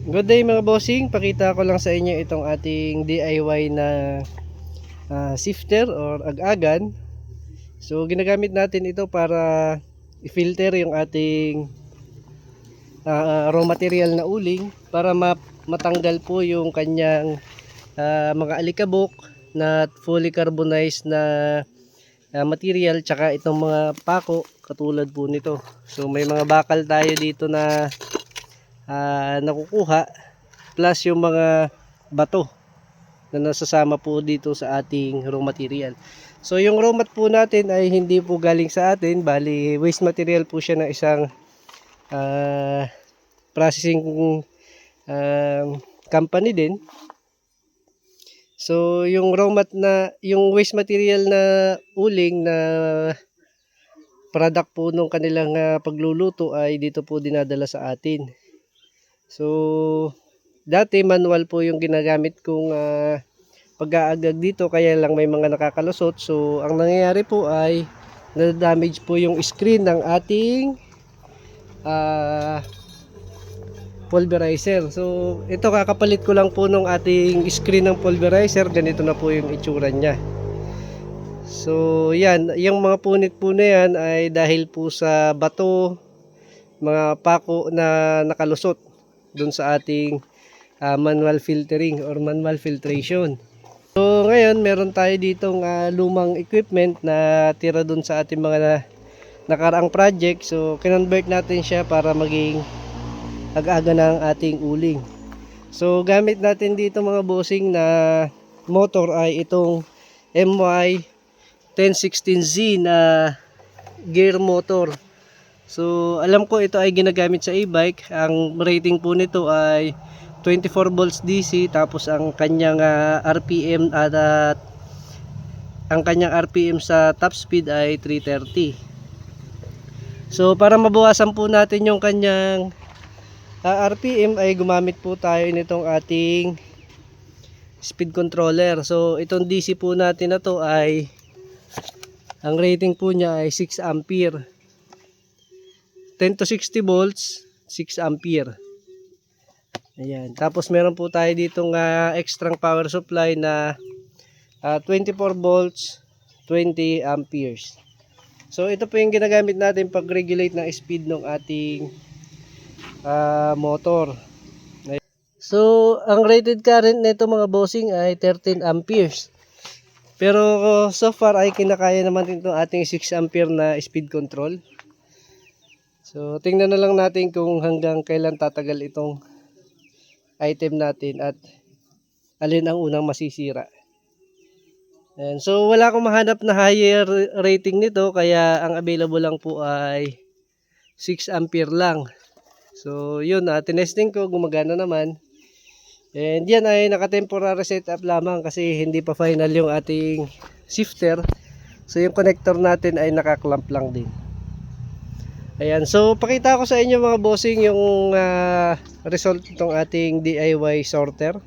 Good day mga bossing, pakita ko lang sa inyo itong ating DIY na sifter or ag-agan. So ginagamit natin ito para i-filter yung ating raw material na uling para matanggal po yung kanyang mga alikabok na fully carbonized na material, tsaka itong mga pako katulad po nito. So may mga bakal tayo dito na nakukuha, plus yung mga bato na nasasama po dito sa ating raw material. So yung raw mat po natin ay hindi po galing sa atin, bali waste material po siya ng isang processing company din. So yung raw mat na, yung waste material na uling na product po nung kanilang pagluluto ay dito po dinadala sa atin. So dati manual po yung ginagamit kong pag-aagag dito, kaya lang may mga nakakalusot. So ang nangyayari po ay na-damage po yung screen ng ating pulverizer. So ito, kakapalit ko lang po nung ating screen ng pulverizer. Ganito na po yung itsura nya. So yan, yung mga punit po na yan ay dahil po sa bato, mga pako na nakalusot dun sa ating manual filtering or manual filtration. So ngayon meron tayo ditong lumang equipment na tira dun sa ating mga nakaraang project. So kinonvert natin siya para maging ag-aga ng ating uling. So gamit natin dito mga bossing na motor ay itong MY 1016Z na gear motor. So alam ko ito ay ginagamit sa e-bike. Ang rating po nito ay 24 volts DC, tapos ang kanyang RPM at ang kanyang RPM sa top speed ay 330. So para mabawasan po natin yung kanyang RPM ay gumamit po tayo nitong ating speed controller. So itong DC po natin na to ay ang rating po niya ay 6 ampere. 10 to 60 volts, 6 ampere. Ayan. Tapos meron po tayo ditong extra power supply na 24 volts, 20 amperes. So ito po yung ginagamit natin pag-regulate ng speed ng ating motor. So ang rated current nito mga bossing ay 13 amperes. Pero so far ay kinakaya naman itong ating 6 ampere na speed control. So tingnan na lang natin kung hanggang kailan tatagal itong item natin at alin ang unang masisira. And so wala akong mahanap na higher rating nito, kaya ang available lang po ay 6 ampere lang. So yun, tinesting ko, gumagana naman. And yan ay naka-temporary setup lamang kasi hindi pa final yung ating shifter. So yung connector natin ay naka-clamp lang din. Ayan, so pakita ko sa inyo mga bossing yung result ng ating DIY sorter.